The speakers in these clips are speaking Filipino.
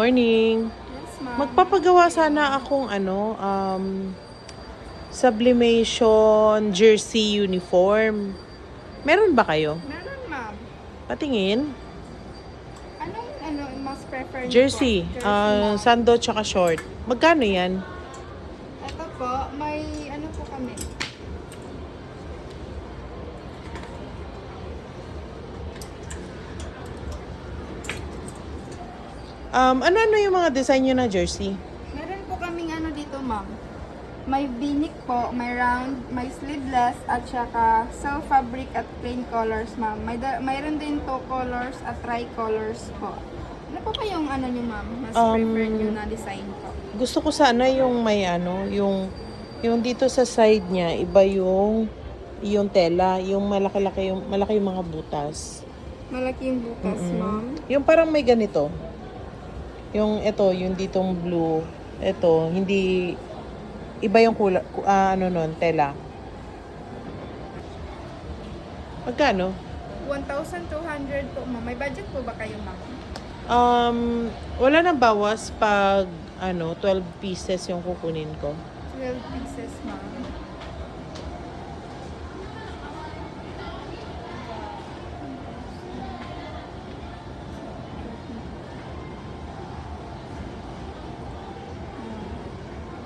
Morning. Yes, ma'am. Magpapagawa sana akong sublimation jersey uniform. Meron ba kayo? Meron, ma'am. Patingin. Anong mas prefer niyo Jersey. po? Ma'am. Sando tsaka short. Magkano yan? Ito po, may ano po kami. Ano yung mga design nyo ng jersey? Meron po kaming ano dito, ma'am. May v-neck po, may round, may sleeveless, at saka self fabric at plain colors, ma'am. Mayroon din two colors at tri-colors po. Ano po ba yung ano nyo, ma'am? Mas prefer nyo na design po? Gusto ko sana yung may yung dito sa side niya, iba yung tela, yung malaki yung mga butas. Malaki yung butas, ma'am. Yung parang may ganito. Yung yung ditong blue. Ito, hindi iba yung tela. Magkano? 1,200 po, ma'am. May budget po ba kayo, ma'am? Wala nang bawas pag 12 pieces yung kukunin ko. 12 pieces, ma'am.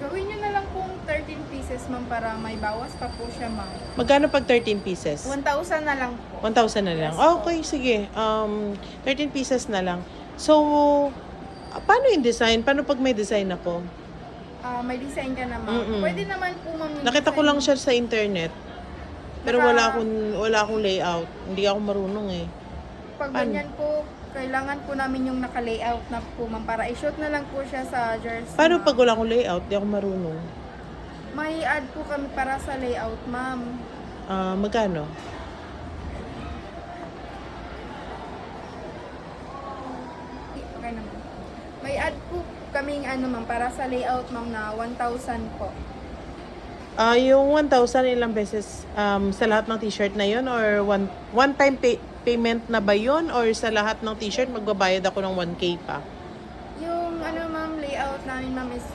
Gawin nyo na lang pong 13 pieces, ma'am, para may bawas pa po siya, ma'am. Magkano pag 13 pieces? 1,000 na lang po. 1,000 na lang. Yes, Okay, sige. 13 pieces na lang. So, paano yung design? Paano pag may design ako? May design ka na, ma'am. Pwede naman po, ma'am, yung Nakita ko design. lang siya sa internet. Pero wala akong layout. Hindi ako marunong eh. Pag Paano? ganyan po, kailangan po namin yung naka-layout na po, ma'am, para i-shoot na lang po siya sa jersey. Paano ma'am. pag wala akong layout? Hindi ako marunong. May add po kami para sa layout, ma'am. Magkano? Okay naman. May add po kaming ma'am, para sa layout, ma'am, na 1,000 po. Yung 1,000 ilang beses sa lahat ng t-shirt na yon or one time payment na ba yon or sa lahat ng t-shirt magbabayad ako ng 1K pa? Yung ma'am, layout namin, ma'am, is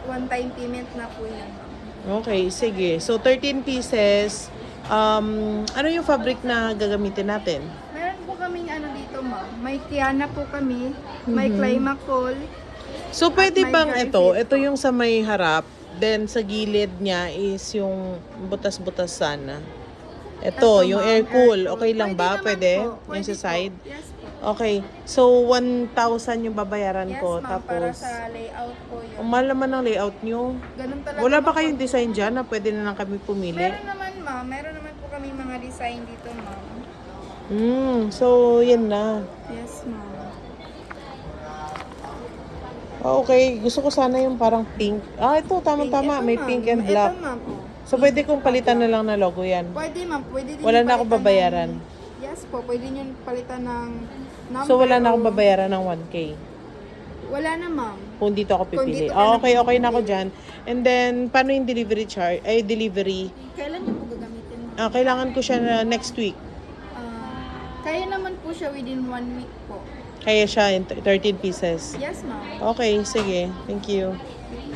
one-time payment na po yan, ma'am. Okay, sige. So 13 pieces. Ano yung fabric na gagamitin natin? Meron po kaming dito, ma'am. May Kiana po kami, may Climacool. So pwede may bang dry ito fit po. yung sa may harap, then sa gilid niya is yung butas-butas sana. Ito, yung ma'am, air cool. air cool. Okay lang ba? naman Pwede? po. Yung Pwede sa side? po. Yes po. Okay. So 1,000 yung babayaran Yes, ko. ma'am, para Tapos, sa layout po yun. ang mahal naman ng layout nyo. Ganun talaga. Wala ba ma'am, kayong pag- design dyan na pwede na lang kami pumili? Meron naman, ma'am. Meron naman po kami mga design dito, ma'am. So yan na. Yes, ma'am. Okay, gusto ko sana yung parang pink. Ito, tama-tama. Ito, May ma'am. pink and Ito, black. ma'am. So, pwede kong palitan na lang na logo yan. Pwede, ma'am. Pwede din Wala yung na akong palitan babayaran. Yes po. Pwede nyo palitan ng number. So, wala na akong o- babayaran ng 1K. Wala na, ma'am. Kung dito ako Kung pipili. dito ka Okay na ako pipili. dyan. And then, paano yung delivery charge? Delivery. Kailan nyo po gagamitin, ma'am? Kailangan ko siya na next week. Kaya naman po siya within 1 week po. Kaya siya in 13 pieces. Yes, ma'am. Okay, sige. Thank you.